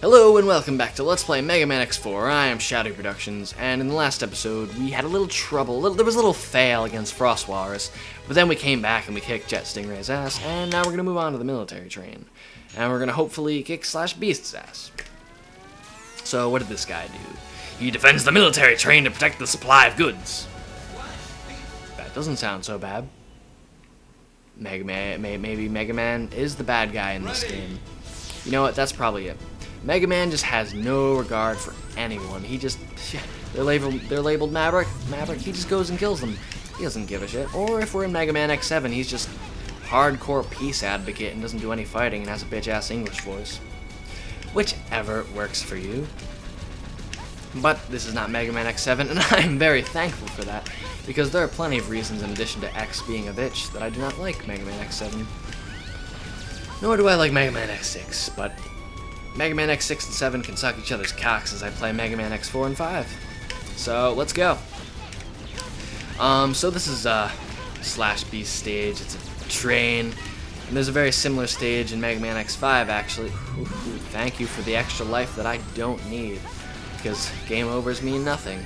Hello and welcome back to Let's Play Mega Man X4. I am Shadow Productions, and in the last episode we had a little trouble. There was a little fail against Frost Walrus, but then we came back and we kicked Jet Stingray's ass, and now we're going to move on to the military train. And we're going to hopefully kick Beast's ass. So what did this guy do? He defends the military train to protect the supply of goods. That doesn't sound so bad. Maybe Mega Man is the bad guy in this game. You know what, that's probably it. Mega Man just has no regard for anyone. He just, they're labeled Maverick, he just goes and kills them. He doesn't give a shit. Or if we're in Mega Man X7, he's just hardcore peace advocate and doesn't do any fighting and has a bitch-ass English voice. Whichever works for you. But this is not Mega Man X7, and I'm very thankful for that, because there are plenty of reasons in addition to X being a bitch that I do not like Mega Man X7. Nor do I like Mega Man X6, but Mega Man X6 and 7 can suck each other's cocks as I play Mega Man X4 and 5. So, let's go. So this is Slash Beast stage. It's a train. And there's a very similar stage in Mega Man X5, actually. Ooh, thank you for the extra life that I don't need, because game overs mean nothing.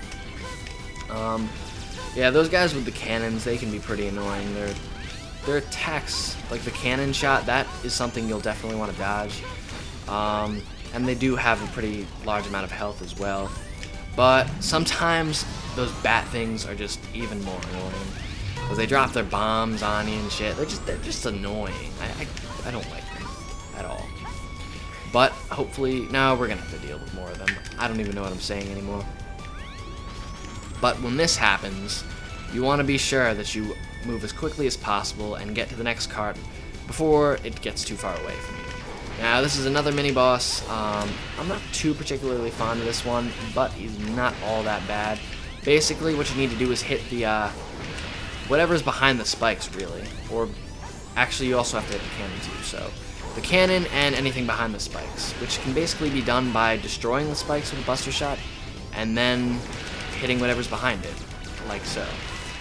Yeah, those guys with the cannons, they can be pretty annoying. Their attacks, like the cannon shot, that is something you'll definitely want to dodge. And they do have a pretty large amount of health as well. But sometimes those bat things are just even more annoying, because they drop their bombs on you and shit. They're just annoying. I don't like them at all. But hopefully, now we're gonna have to deal with more of them. I don't even know what I'm saying anymore. But when this happens, you want to be sure that you move as quickly as possible and get to the next cart before it gets too far away from you. Now, this is another mini-boss. I'm not too particularly fond of this one, but he's not all that bad. Basically, what you need to do is hit the, whatever's behind the spikes, really. Or, actually, you also have to hit the cannon, too. So, the cannon and anything behind the spikes, which can basically be done by destroying the spikes with a buster shot, and then hitting whatever's behind it, like so.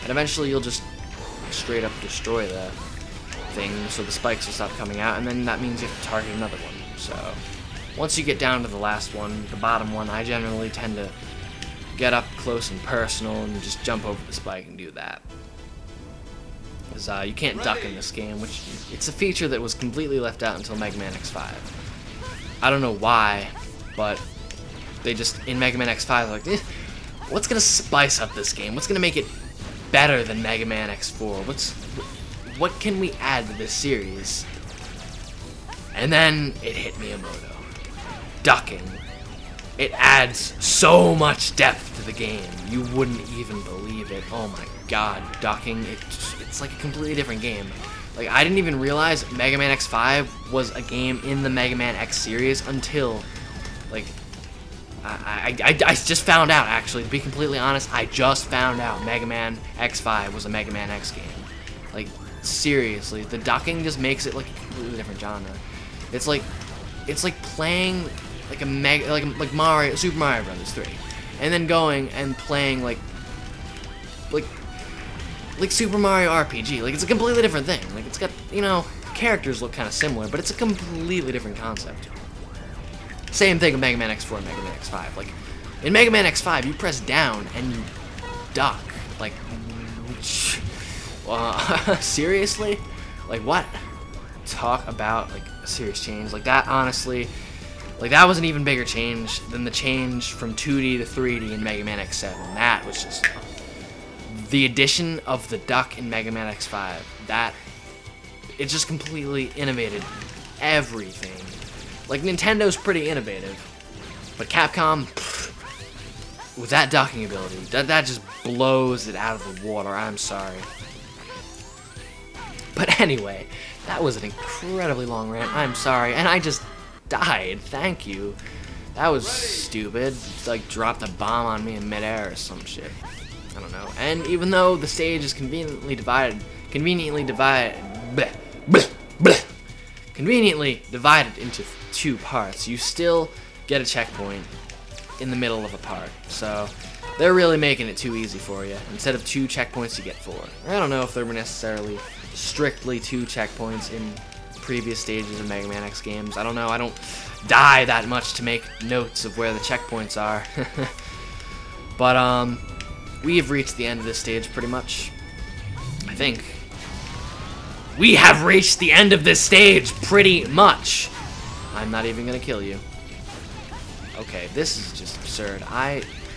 And eventually, you'll just straight up destroy the thing, so the spikes will stop coming out, and then that means you have to target another one. So once you get down to the last one, the bottom one, I generally tend to get up close and personal and just jump over the spike and do that. Because you can't duck in this game, which it's a feature that was completely left out until Mega Man X5. I don't know why, but they just, in Mega Man X5, they're like, what's gonna spice up this game? What's gonna make it better than Mega Man X4? What can we add to this series? And then it hit Miyamoto. Ducking. It adds so much depth to the game. You wouldn't even believe it. Oh my god, ducking. It's like a completely different game. Like, I didn't even realize Mega Man X5 was a game in the Mega Man X series until, like, I just found out, actually. To be completely honest, I just found out Mega Man X5 was a Mega Man X game. Like, seriously, the ducking just makes it like a completely different genre. It's like playing like like Mario, Super Mario Brothers 3, and then going and playing like Super Mario RPG. Like, it's a completely different thing. Like, it's got, you know, characters look kind of similar, but it's a completely different concept. Same thing with Mega Man X4 and Mega Man X5. Like, in Mega Man X5, you press down and you duck. Like, seriously? Like, what? Talk about, like, a serious change. Like, that, honestly, like, that was an even bigger change than the change from 2D to 3D in Mega Man X7. That was just, the addition of the duck in Mega Man X5, that, it just completely innovated everything. Like, Nintendo's pretty innovative, but Capcom, with that ducking ability, that just blows it out of the water. I'm sorry. But anyway, that was an incredibly long rant. I'm sorry, and I just died. Thank you. That was stupid. It's like, dropped a bomb on me in midair or some shit. I don't know. And even though the stage is conveniently divided into two parts, you still get a checkpoint in the middle of a part. So they're really making it too easy for you. Instead of 2 checkpoints, you get 4. I don't know if there were necessarily strictly 2 checkpoints in previous stages of Mega Man X games. I don't know, I don't die that much to make notes of where the checkpoints are. But, we have reached the end of this stage pretty much. I think. We have reached the end of this stage pretty much. I'm not even gonna kill you. Okay, this is just absurd.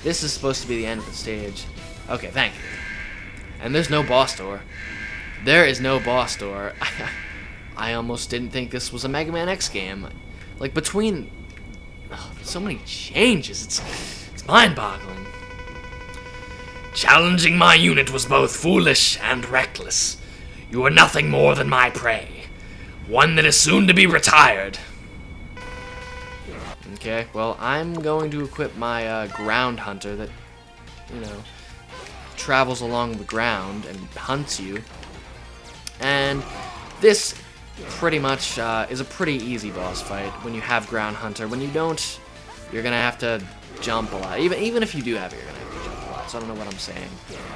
This is supposed to be the end of the stage. Okay, thank you. And there's no boss door. There is no boss door. I almost didn't think this was a Mega Man X game. Like, between... Oh, so many changes. It's mind-boggling. Challenging my unit was both foolish and reckless. You are nothing more than my prey. One that is soon to be retired. Okay, well, I'm going to equip my ground hunter that, you know, travels along the ground and hunts you. And this pretty much is a pretty easy boss fight when you have ground hunter. When you don't, you're gonna have to jump a lot. Even if you do have it, you're gonna have to jump a lot. So I don't know what I'm saying,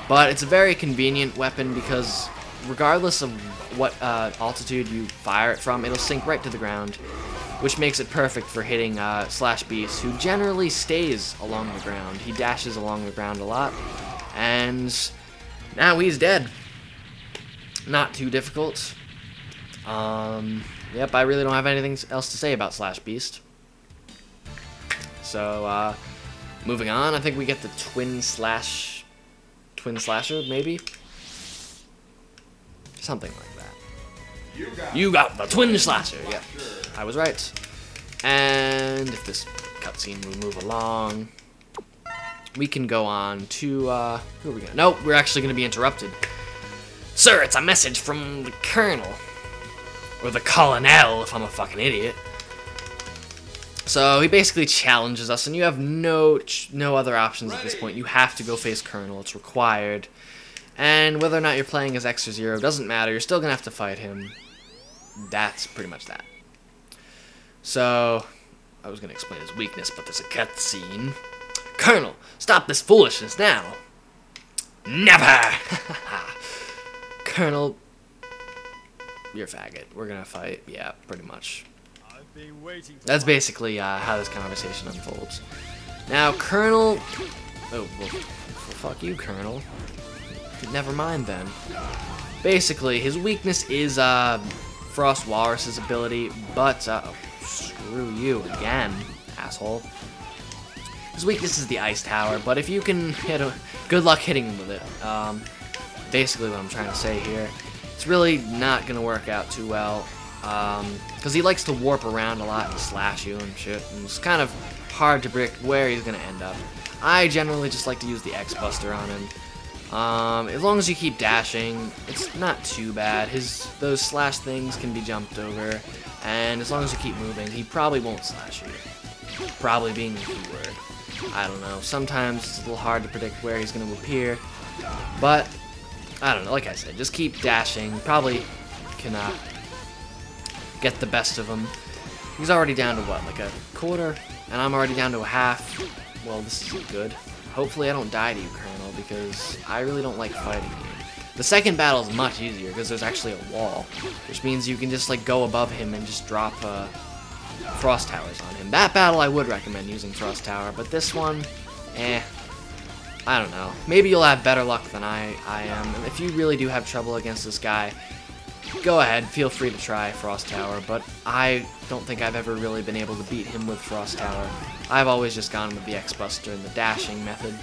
but it's a very convenient weapon because regardless of what altitude you fire it from, it'll sink right to the ground, which makes it perfect for hitting Slash Beast, who generally stays along the ground. He dashes along the ground a lot, and now he's dead. Not too difficult. Yep, I really don't have anything else to say about Slash Beast. So, moving on, I think we get the Twin Slasher, maybe? Something like that. You got the Twin Slasher, yeah. I was right. And if this cutscene will move along, we can go on to, who are we going? Nope, we're actually going to be interrupted. Sir, it's a message from the Colonel. Or the Colonel, if I'm a fucking idiot. So he basically challenges us, and you have no other options at this point. You have to go face Colonel. It's required. And whether or not you're playing as X or Zero doesn't matter. You're still going to have to fight him. That's pretty much that. So, I was going to explain his weakness, but there's a cutscene. Colonel, stop this foolishness now. Never! Colonel, you're a faggot. We're going to fight. Yeah, pretty much. That's basically how this conversation unfolds. Now, Colonel... Oh, well, fuck you, Colonel. Never mind, then. Basically, his weakness is Frost Walrus's ability, but... screw you again, asshole. His weakness is the Ice Tower, but if you can hit him... Good luck hitting him with it. Basically what I'm trying to say here. It's really not going to work out too well. Because he likes to warp around a lot and slash you and shit, and it's kind of hard to predict where he's going to end up. I generally just like to use the X-Buster on him. As long as you keep dashing, it's not too bad. Those slash things can be jumped over, and as long as you keep moving, he probably won't slash you. Probably being the key word. I don't know. Sometimes it's a little hard to predict where he's going to appear, but I don't know. Like I said, just keep dashing. Probably can get the best of him. He's already down to what, like a quarter? And I'm already down to a half. Well, this isn't good. Hopefully I don't die to you, Colonel, because I really don't like fighting you. The second battle is much easier because there's actually a wall, which means you can just like go above him and just drop Frost Towers on him. That battle I would recommend using Frost Tower, but this one, I don't know. Maybe you'll have better luck than I am. And if you really do have trouble against this guy, go ahead, feel free to try Frost Tower, but I don't think I've ever really been able to beat him with Frost Tower. I've always just gone with the X-Buster and the dashing method.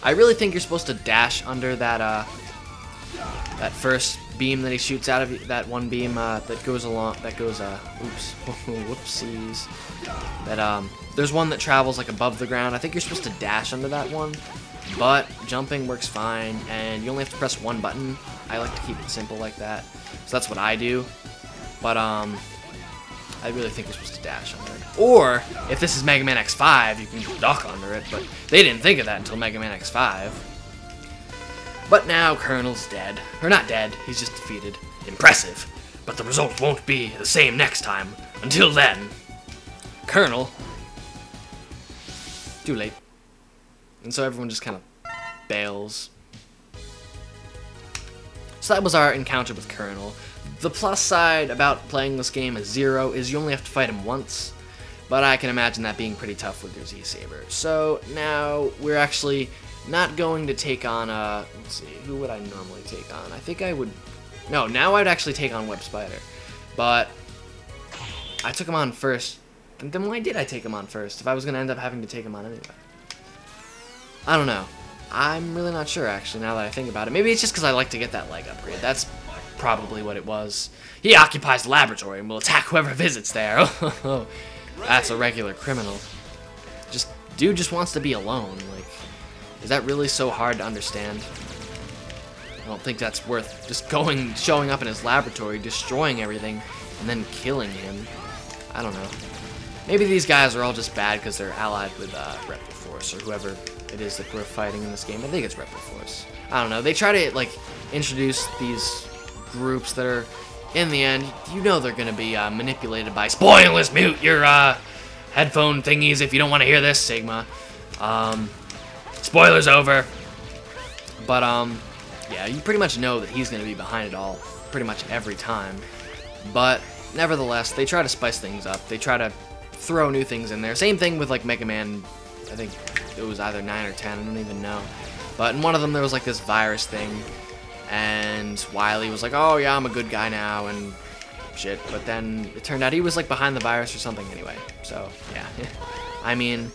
I really think you're supposed to dash under that that first beam that he shoots out of you, that one beam that goes along, oops, whoopsies. There's one that travels like above the ground. I think you're supposed to dash under that one, but jumping works fine, and you only have to press one button. I like to keep it simple like that, so that's what I do. But I really think you're supposed to dash under it. Or if this is Mega Man X5, you can duck under it, but they didn't think of that until Mega Man X5. But now Colonel's dead. Or not dead, he's just defeated. Impressive, but the result won't be the same next time. Until then, Colonel... Too late. And so everyone just kind of bails. So that was our encounter with Colonel. The plus side about playing this game as Zero is you only have to fight him once, but I can imagine that being pretty tough with your Z-Saber. So now we're actually not going to take on, let's see, who would I normally take on? I think I would, no, now I'd actually take on Web Spider, but I took him on first. Then why did I take him on first if I was going to end up having to take him on anyway? I don't know. I'm really not sure, actually, now that I think about it. Maybe it's just because I like to get that leg upgrade. That's probably what it was. He occupies the laboratory and will attack whoever visits there. That's a regular criminal. Dude just wants to be alone. Like, is that really so hard to understand? I don't think that's worth just showing up in his laboratory, destroying everything, and then killing him. I don't know. Maybe these guys are all just bad because they're allied with Reptil Force or whoever it is that we're fighting in this game. I think it's Reptil Force. I don't know. They try to like introduce these groups that are, in the end, you know they're going to be manipulated by spoilers. Mute your headphone thingies if you don't want to hear this, Sigma. Spoilers over. But yeah, you pretty much know that he's going to be behind it all pretty much every time. But nevertheless, they try to spice things up. They try to throw new things in there. Same thing with like MegaMan. I think it was either 9 or 10. I don't even know. But in one of them, there was like this virus thing. And Wily was like, oh yeah, I'm a good guy now, and shit. But then it turned out he was like behind the virus or something anyway. So, yeah. I mean,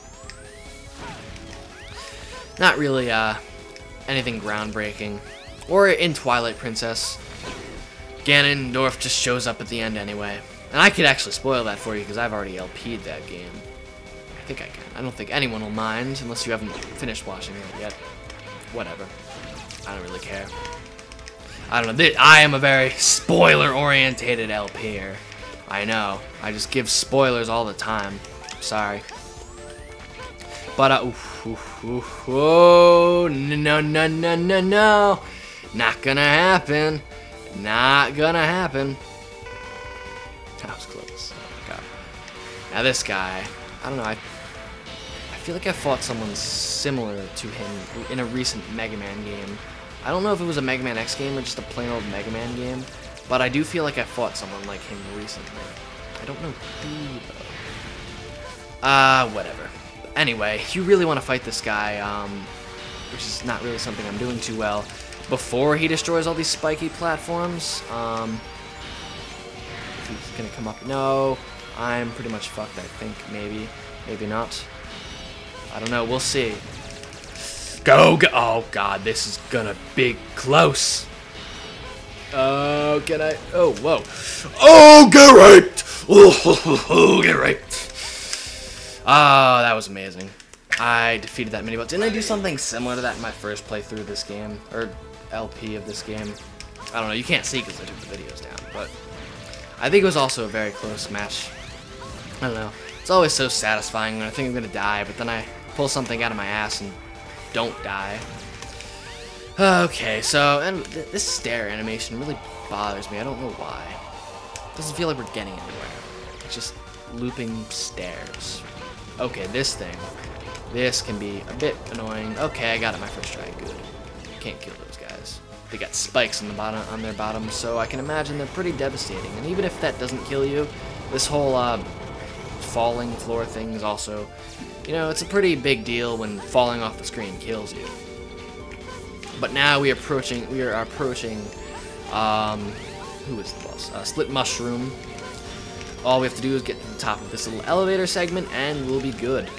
not really anything groundbreaking. Or in Twilight Princess, Ganondorf just shows up at the end anyway. And I could actually spoil that for you because I've already LP'd that game. I think I can. I don't think anyone will mind unless you haven't finished watching it yet. Whatever. I don't really care. I don't know. I am a very spoiler-orientated LPer. I know. I just give spoilers all the time. Sorry. But, oh, no, no, no, no, no. Not gonna happen. Not gonna happen. That was close. Oh my god. Now this guy, I don't know, I feel like I fought someone similar to him in a recent Mega Man game. I don't know if it was a Mega Man X game or just a plain old Mega Man game, but I do feel like I fought someone like him recently. I don't know who, though. Whatever. Anyway, you really want to fight this guy, which is not really something I'm doing too well, before he destroys all these spiky platforms. If he's gonna come up, no, I'm pretty much fucked, I think, maybe not. I don't know, we'll see. Go, oh god, this is gonna be close. Oh, can I, oh, whoa. Oh, get right! Oh, get right! Oh, that was amazing. I defeated that mini-boss. Didn't I do something similar to that in my first playthrough of this game? Or LP of this game? I don't know, you can't see because I took the videos down, but I think it was also a very close match. I don't know. It's always so satisfying when I think I'm gonna die, but then I pull something out of my ass and don't die. Okay, so, and this stare animation really bothers me. I don't know why. It doesn't feel like we're getting anywhere. It's just looping stairs. Okay, this thing. This can be a bit annoying. Okay, I got it my first try. Good. Can't kill those guys. They got spikes on the bottom, on their bottoms, so I can imagine they're pretty devastating. And even if that doesn't kill you, this whole falling floor thing is also, you know, it's a pretty big deal when falling off the screen kills you. But now we are approaching, who is the boss? Split Mushroom. All we have to do is get to the top of this little elevator segment and we'll be good.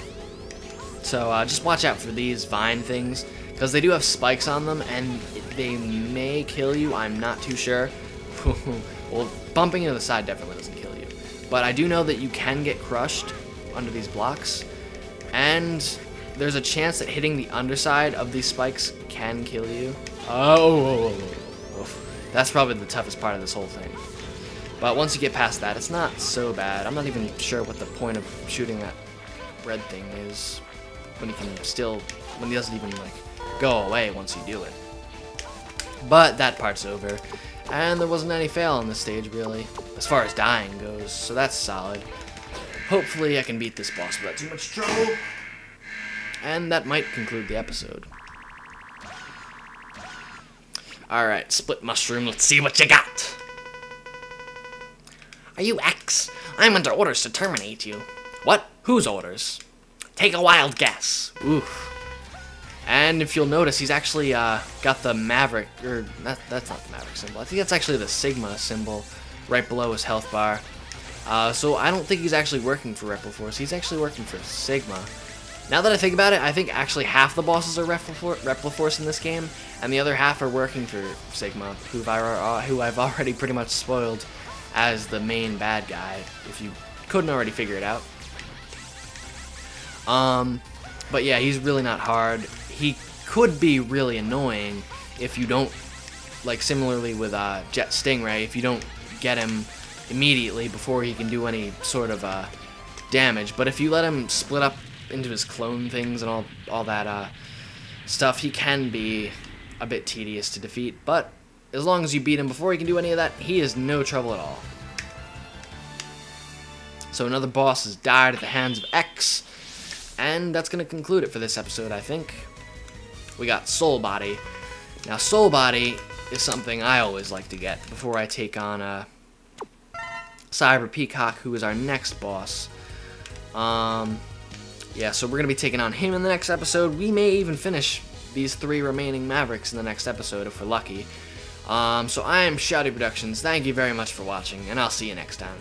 So just watch out for these vine things, because they do have spikes on them and they may kill you, I'm not too sure. Well, bumping into the side definitely doesn't kill you. But I do know that you can get crushed under these blocks, and there's a chance that hitting the underside of these spikes can kill you. Oh. That's probably the toughest part of this whole thing. But once you get past that, it's not so bad. I'm not even sure what the point of shooting that red thing is when he doesn't even like go away once you do it. But that part's over, and there wasn't any fail on this stage really, as far as dying goes, so that's solid. Hopefully I can beat this boss without too much trouble, and that might conclude the episode. Alright, Split Mushroom, let's see what you got! Are you X? I'm under orders to terminate you. What? Whose orders? Take a wild guess. Oof. And if you'll notice, he's actually got the Maverick, or that's not the Maverick symbol. I think that's actually the Sigma symbol right below his health bar. So I don't think he's actually working for Repliforce. He's actually working for Sigma. Now that I think about it, I think actually half the bosses are Repliforce in this game, and the other half are working for Sigma, who I've already pretty much spoiled as the main bad guy, if you couldn't already figure it out. But yeah, he's really not hard. He could be really annoying if you don't, like similarly with Jet Stingray, if you don't get him immediately before he can do any sort of damage. But if you let him split up into his clone things and all that stuff, he can be a bit tedious to defeat. But as long as you beat him before he can do any of that, he is no trouble at all. So another boss has died at the hands of X. And that's going to conclude it for this episode, I think. We got Soul Body. Now, Soul Body is something I always like to get before I take on Cyber Peacock, who is our next boss. Yeah, so we're going to be taking on him in the next episode. We may even finish these 3 remaining Mavericks in the next episode if we're lucky. So I am Shouty Productions. Thank you very much for watching, and I'll see you next time.